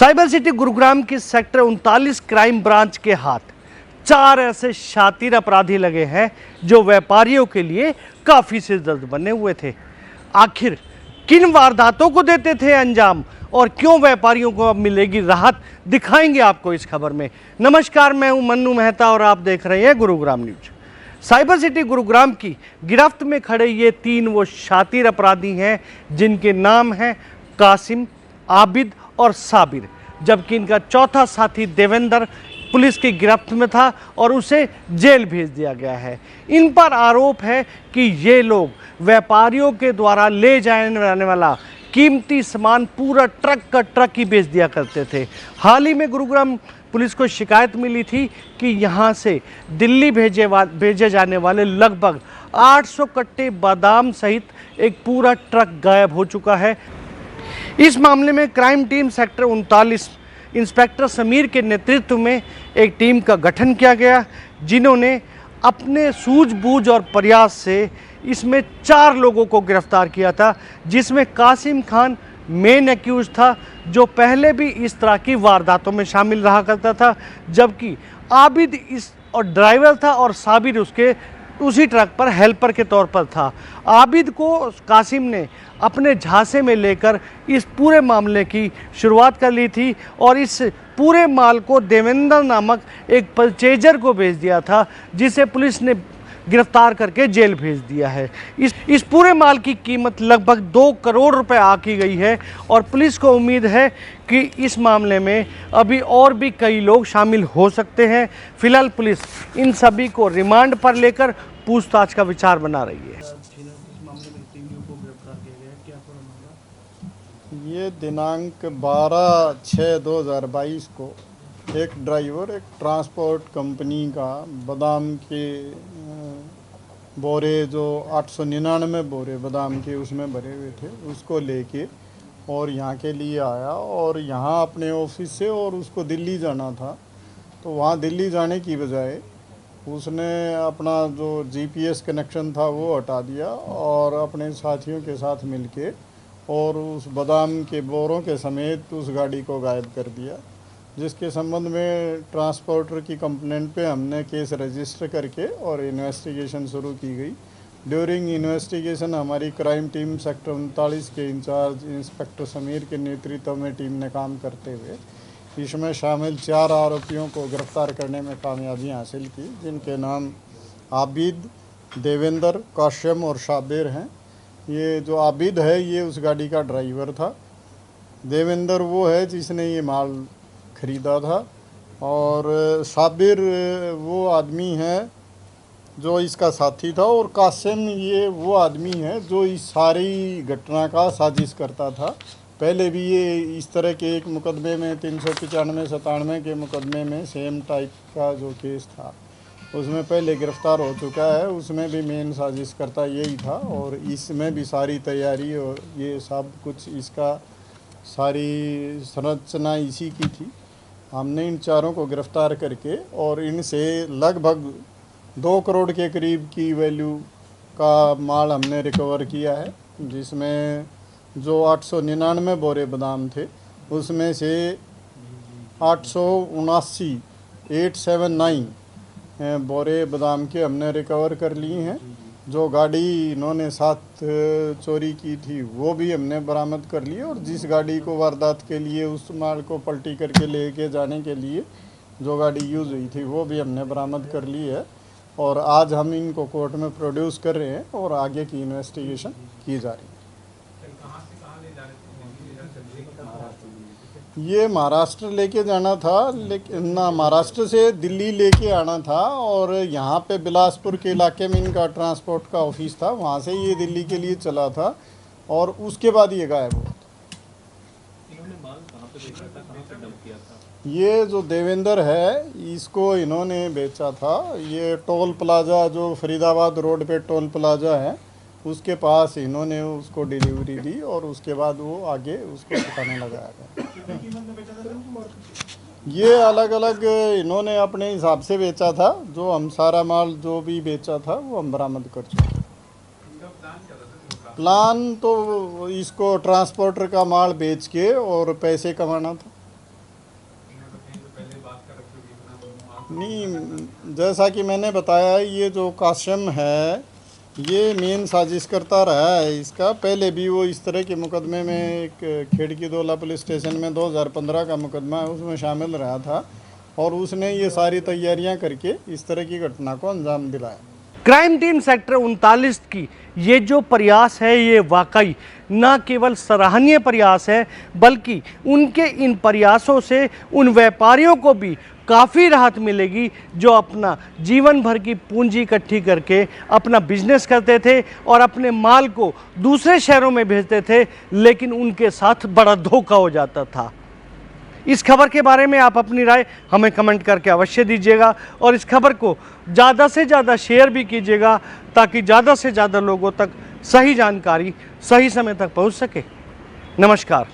Cyber city Gurugram की sector 39 crime branch के हाथ 4 ऐसे शातिर अपराधी लगे हैं जो व्यापारियों के लिए काफी सिरदर्द बने हुए थे। आखिर किन वारदातों को देते थे अंजाम और क्यों व्यापारियों को अब मिलेगी राहत, दिखाएंगे आपको इस खबर में। नमस्कार, मैं हूं मन्नू मेहता और आप देख रहे हैं Gurugram news. Cyber city Gurugram की गिरफ्त में खड़े ये 3 वो शातिर अपराधी हैं जिनके नाम हैं कासिम, आबिद और साबिर, जबकि इनका चौथा साथी देवेंद्र पुलिस की गिरफ्त में था और उसे जेल भेज दिया गया है। इन पर आरोप है कि ये लोग व्यापारियों के द्वारा ले जाने वाला कीमती सामान पूरा ट्रक का ट्रक ही बेच दिया करते थे। हाल ही में गुरुग्राम पुलिस को शिकायत मिली थी कि यहाँ से दिल्ली भेजे जाने वाले लगभग 800 कट्टे बादाम सहित एक पूरा ट्रक गायब हो चुका है। इस मामले में crime team sector 39 inspector Sameer के नेतृत्व में एक टीम का गठन किया गया, जिन्होंने अपने सूझबूझ और प्रयास से इसमें 4 लोगों को गिरफ्तार किया था, जिसमें कासिम खान मेन एक्यूज था जो पहले भी इस तरह की वारदातों में शामिल रहा करता था, जबकि आबिद इस और ड्राइवर था और साबिर उसके उसी ट्रक पर हेल्पर के तौर पर था। आबिद को कासिम ने अपने झांसे में लेकर इस पूरे मामले की शुरुआत कर ली थी और इस पूरे माल को देवेंद्र नामक एक परचेजर को भेज दिया था, जिसे पुलिस ने गिरफ्तार करके जेल भेज दिया है। इस पूरे माल की कीमत लगभग 2 करोड़ रुपए आकी गई है और पुलिस को उम्मीद है कि इस मामले में अभी और भी कई लोग शामिल हो सकते हैं। फिलहाल पुलिस इन सभी को रिमांड पर लेकर पूछताछ का विचार बना रही है। ये दिनांक 12/6/2022 को एक ड्राइवर एक ट्रांसपोर्ट कंपनी का बादाम के बोरे जो 899 बोरे बादाम के उसमें भरे हुए थे, उसको लेके और यहाँ के लिए आया और यहाँ अपने ऑफिस से और उसको दिल्ली जाना था। तो वहाँ दिल्ली जाने की बजाय उसने अपना जो जीपीएस कनेक्शन था वो हटा दिया और अपने साथियों के साथ मिलके और उस बादाम के बोरों के समेत उस गाड़ी को गायब कर दिया, जिसके संबंध में ट्रांसपोर्टर की कंप्लेंट पे हमने केस रजिस्टर करके और इन्वेस्टिगेशन शुरू की गई। ड्यूरिंग इन्वेस्टिगेशन हमारी क्राइम टीम सेक्टर 39 के इंचार्ज इंस्पेक्टर समीर के नेतृत्व में टीम ने काम करते हुए इसमें शामिल 4 आरोपियों को गिरफ्तार करने में कामयाबी हासिल की, जिनके नाम आबिद, देवेंद्र, कासिम और साबिर हैं। ये जो आबिद है ये उस गाड़ी का ड्राइवर था। देवेंद्र वो है जिसने ये माल ख़रीदा था और साबिर वो आदमी है जो इसका साथी था और कासिम ये वो आदमी है जो इस सारी घटना का साजिश करता था। पहले भी ये इस तरह के एक मुकदमे में 395-97 के मुकदमे में सेम टाइप का जो केस था उसमें पहले गिरफ्तार हो चुका है। उसमें भी मेन साजिश करता यही था और इसमें भी सारी तैयारी और ये सब कुछ इसका सारी संरचना इसी की थी। हमने इन 4 को गिरफ्तार करके और इनसे लगभग 2 करोड़ के करीब की वैल्यू का माल हमने रिकवर किया है, जिसमें जो 899 बोरे बादाम थे उसमें से 879 बोरे बादाम के हमने रिकवर कर लिए हैं। जो गाड़ी इन्होंने साथ चोरी की थी वो भी हमने बरामद कर ली और जिस गाड़ी को वारदात के लिए उस माल को पलटी करके लेके जाने के लिए जो गाड़ी यूज़ हुई थी वो भी हमने बरामद कर ली है और आज हम इनको कोर्ट में प्रोड्यूस कर रहे हैं और आगे की इन्वेस्टिगेशन की जा रही है। ये महाराष्ट्र लेके जाना था, लेकिन ना महाराष्ट्र से दिल्ली लेके आना था और यहाँ पे बिलासपुर के इलाके में इनका ट्रांसपोर्ट का ऑफिस था, वहाँ से ये दिल्ली के लिए चला था और उसके बाद ये गायब हुआ। ये जो देवेंद्र है इसको इन्होंने बेचा था, ये टोल प्लाजा जो फरीदाबाद रोड पे टोल प्लाजा है उसके पास इन्होंने उसको डिलीवरी दी और उसके बाद वो आगे उसको सिखाने लगाया था। ये अलग अलग इन्होंने अपने हिसाब से बेचा था, जो हम सारा माल जो भी बेचा था वो हम बरामद कर चुके। प्लान तो इसको ट्रांसपोर्टर का माल बेच के और पैसे कमाना था। नहीं, जैसा कि मैंने बताया, ये जो कासिम है ये मेन साजिश करता रहा है। इसका पहले भी वो इस तरह के मुकदमे में एक खेड़की दोला पुलिस स्टेशन में 2015 का मुकदमा है, उसमें शामिल रहा था और उसने ये सारी तैयारियां करके इस तरह की घटना को अंजाम दिलाया। क्राइम टीम सेक्टर 39 की ये जो प्रयास है ये वाकई न केवल सराहनीय प्रयास है, बल्कि उनके इन प्रयासों से उन व्यापारियों को भी काफ़ी राहत मिलेगी जो अपना जीवन भर की पूंजी इकट्ठी करके अपना बिजनेस करते थे और अपने माल को दूसरे शहरों में भेजते थे, लेकिन उनके साथ बड़ा धोखा हो जाता था। इस खबर के बारे में आप अपनी राय हमें कमेंट करके अवश्य दीजिएगा और इस खबर को ज़्यादा से ज़्यादा शेयर भी कीजिएगा ताकि ज़्यादा से ज़्यादा लोगों तक सही जानकारी सही समय तक पहुंच सके। नमस्कार।